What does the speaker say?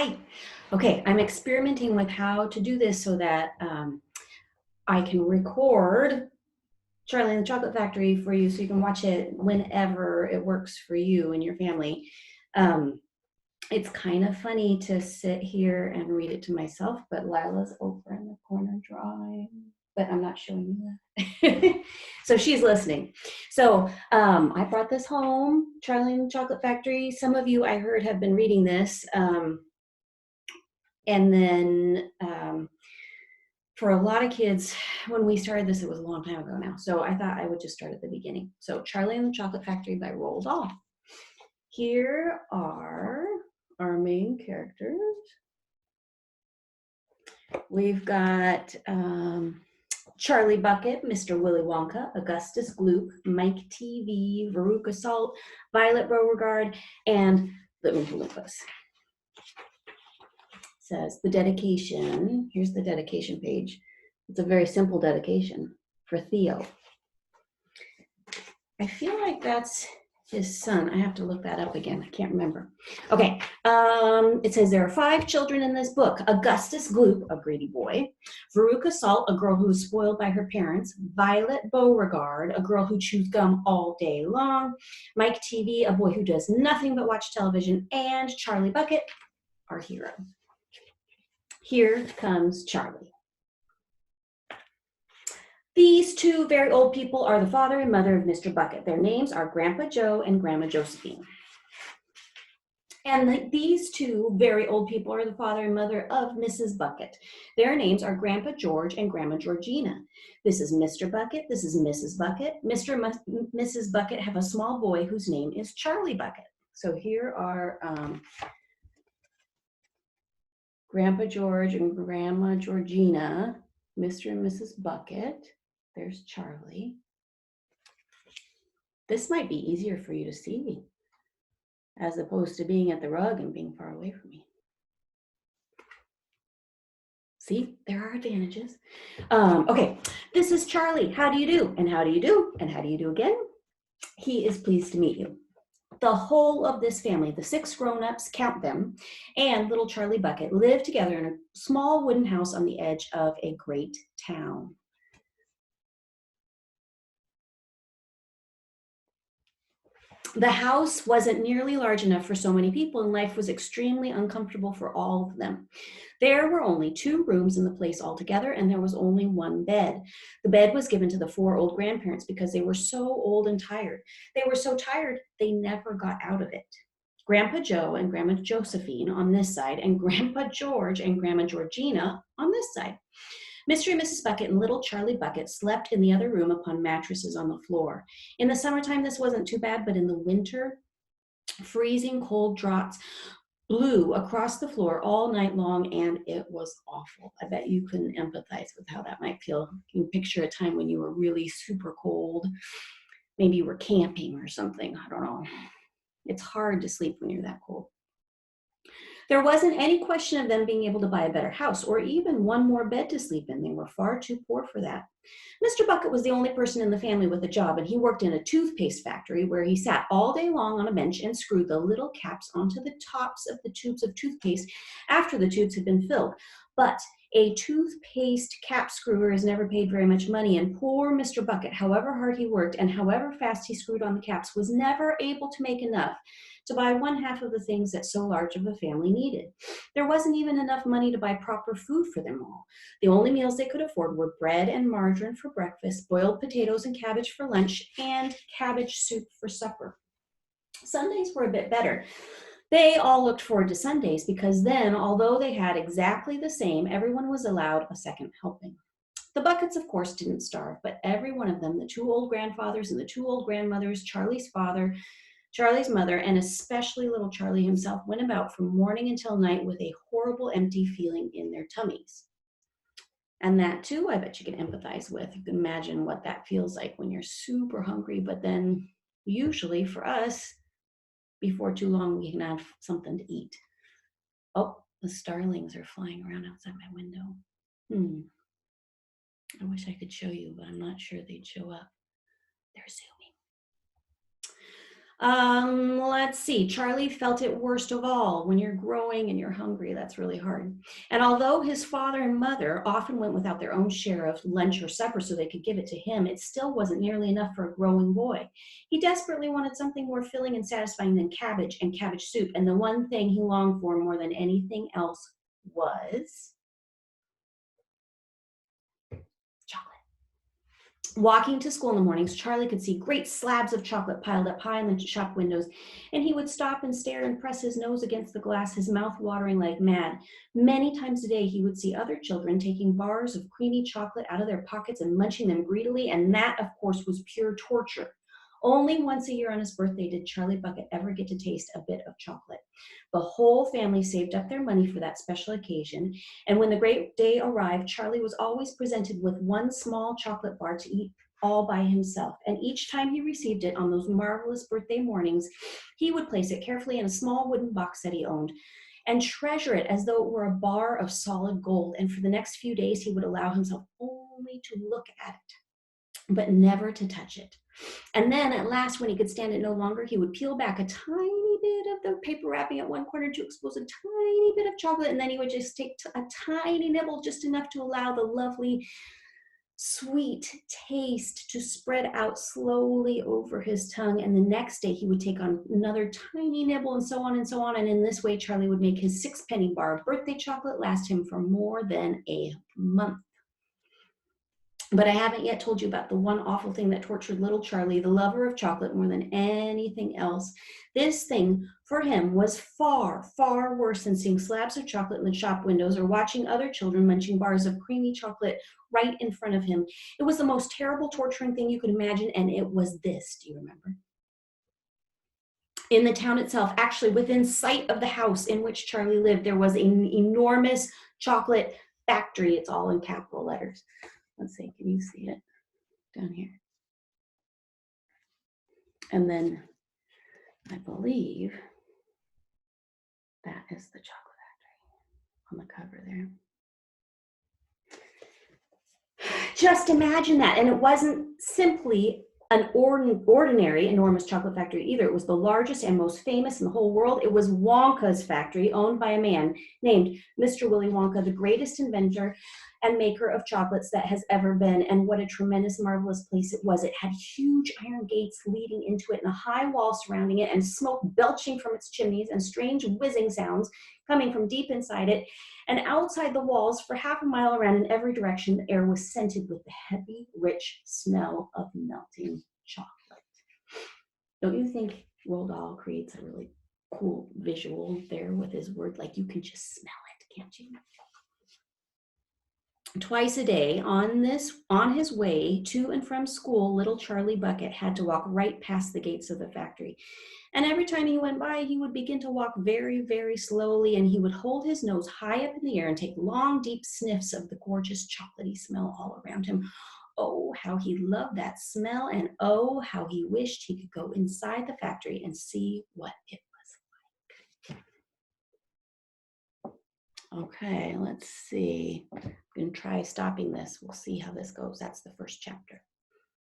Hi. Okay, I'm experimenting with how to do this so that I can record Charlie and the Chocolate Factory for you so you can watch it whenever it works for you and your family. Um, it's kind of funny to sit here and read it to myself, but Lila's over in the corner drawing, but I'm not showing you that. So she's listening. So I brought this home, Charlie and the Chocolate Factory. Some of you I heard have been reading this. And then for a lot of kids, when we started this, it was a long time ago now. So I thought I would just start at the beginning. So Charlie and the Chocolate Factory by Roald Dahl. Here are our main characters. We've got Charlie Bucket, Mr. Willy Wonka, Augustus Gloop, Mike TV, Veruca Salt, Violet Beauregarde, and the Oompa Loompas. Says the dedication. Here's the dedication page. It's a very simple dedication for Theo. I feel like that's his son. I have to look that up again. I can't remember. Okay. It says there are 5 children in this book. Augustus Gloop, a greedy boy. Veruca Salt, a girl who is spoiled by her parents. Violet Beauregarde, a girl who chews gum all day long. Mike TV, a boy who does nothing but watch television. And Charlie Bucket, our hero. Here comes Charlie. These 2 very old people are the father and mother of Mr. Bucket. Their names are Grandpa Joe and Grandma Josephine. And these 2 very old people are the father and mother of Mrs. Bucket. Their names are Grandpa George and Grandma Georgina. This is Mr. Bucket. This is Mrs. Bucket. Mr. and Mrs. Bucket have a small boy whose name is Charlie Bucket. So here are Grandpa George and Grandma Georgina, Mr. and Mrs. Bucket. There's Charlie. This might be easier for you to see as opposed to being at the rug and being far away from me. See, there are advantages. Okay, this is Charlie. How do you do? And how do you do? And how do you do again? He is pleased to meet you. The whole of this family, the 6 grown-ups, count them, and little Charlie Bucket live together in a small wooden house on the edge of a great town. The house wasn't nearly large enough for so many people, and life was extremely uncomfortable for all of them. There were only 2 rooms in the place altogether, and there was only 1 bed. The bed was given to the 4 old grandparents because they were so old and tired. They were so tired, they never got out of it. Grandpa Joe and Grandma Josephine on this side, and Grandpa George and Grandma Georgina on this side. Mr. and Mrs. Bucket and little Charlie Bucket slept in the other room upon mattresses on the floor. In the summertime, this wasn't too bad, but in the winter, freezing cold draughts blew across the floor all night long, and it was awful. I bet you can empathize with how that might feel. You can picture a time when you were really super cold. Maybe you were camping or something. I don't know. It's hard to sleep when you're that cold. There wasn't any question of them being able to buy a better house or even 1 more bed to sleep in. They were far too poor for that. Mr. Bucket was the only person in the family with a job, and he worked in a toothpaste factory where he sat all day long on a bench and screwed the little caps onto the tops of the tubes of toothpaste after the tubes had been filled. But a toothpaste cap screwer is never paid very much money, and poor Mr. Bucket, however hard he worked and however fast he screwed on the caps, was never able to make enough to buy 1/2 of the things that so large of a family needed. There wasn't even enough money to buy proper food for them all. The only meals they could afford were bread and margarine for breakfast, boiled potatoes and cabbage for lunch, and cabbage soup for supper. Sundays were a bit better. They all looked forward to Sundays because then, although they had exactly the same, everyone was allowed a second helping. The Buckets, of course, didn't starve, but every one of them, the 2 old grandfathers and the 2 old grandmothers, Charlie's father, Charlie's mother, and especially little Charlie himself, went about from morning until night with a horrible empty feeling in their tummies. And that too, I bet you can empathize with. You can imagine what that feels like when you're super hungry, but then usually for us, before too long, we can have something to eat. Oh, the starlings are flying around outside my window. I wish I could show you, but I'm not sure they'd show up. They're zooming. Let's see. Charlie felt it worst of all. When you're growing and you're hungry, that's really hard. And although his father and mother often went without their own share of lunch or supper so they could give it to him, it still wasn't nearly enough for a growing boy. He desperately wanted something more filling and satisfying than cabbage and cabbage soup. And the one thing he longed for more than anything else was chocolate. Walking to school in the mornings, Charlie could see great slabs of chocolate piled up high in the shop windows, and he would stop and stare and press his nose against the glass, his mouth watering like mad. Many times a day, he would see other children taking bars of creamy chocolate out of their pockets and munching them greedily, and that, of course, was pure torture. Only once a year on his birthday did Charlie Bucket ever get to taste a bit of chocolate. The whole family saved up their money for that special occasion, and when the great day arrived, Charlie was always presented with one small chocolate bar to eat all by himself. And each time he received it on those marvelous birthday mornings, he would place it carefully in a small wooden box that he owned and treasure it as though it were a bar of solid gold. And for the next few days, he would allow himself only to look at it, but never to touch it. And then at last, when he could stand it no longer, he would peel back a tiny bit of the paper wrapping at one corner to expose a tiny bit of chocolate. And then he would just take a tiny nibble, just enough to allow the lovely, sweet taste to spread out slowly over his tongue. And the next day, he would take on another tiny nibble, and so on and so on. And in this way, Charlie would make his 6-penny bar of birthday chocolate last him for more than a month. But I haven't yet told you about the one awful thing that tortured little Charlie, the lover of chocolate, more than anything else. This thing, for him, was far, far worse than seeing slabs of chocolate in the shop windows or watching other children munching bars of creamy chocolate right in front of him. It was the most terrible, torturing thing you could imagine, and it was this. Do you remember? In the town itself, actually within sight of the house in which Charlie lived, there was an enormous chocolate factory. It's all in capital letters. Let's see, can you see it down here? And then I believe that is the chocolate factory on the cover there. Just imagine that. And it wasn't simply an ordinary enormous chocolate factory either. It was the largest and most famous in the whole world. It was Wonka's factory, owned by a man named Mr. Willy Wonka, the greatest inventor and maker of chocolates that has ever been. And what a tremendous, marvelous place it was. It had huge iron gates leading into it and a high wall surrounding it, and smoke belching from its chimneys and strange whizzing sounds coming from deep inside it. And outside the walls, for half a mile around in every direction, the air was scented with the heavy, rich smell of melting chocolate. Don't you think Roald Dahl creates a really cool visual there with his word? Like, you can just smell it, can't you? Twice a day on his way to and from school, little Charlie Bucket had to walk right past the gates of the factory. And every time he went by, he would begin to walk very, very slowly, and he would hold his nose high up in the air and take long, deep sniffs of the gorgeous chocolatey smell all around him. Oh, how he loved that smell, and oh, how he wished he could go inside the factory and see what it was like. Okay, let's see. I'm going to try stopping this. We'll see how this goes. That's the first chapter.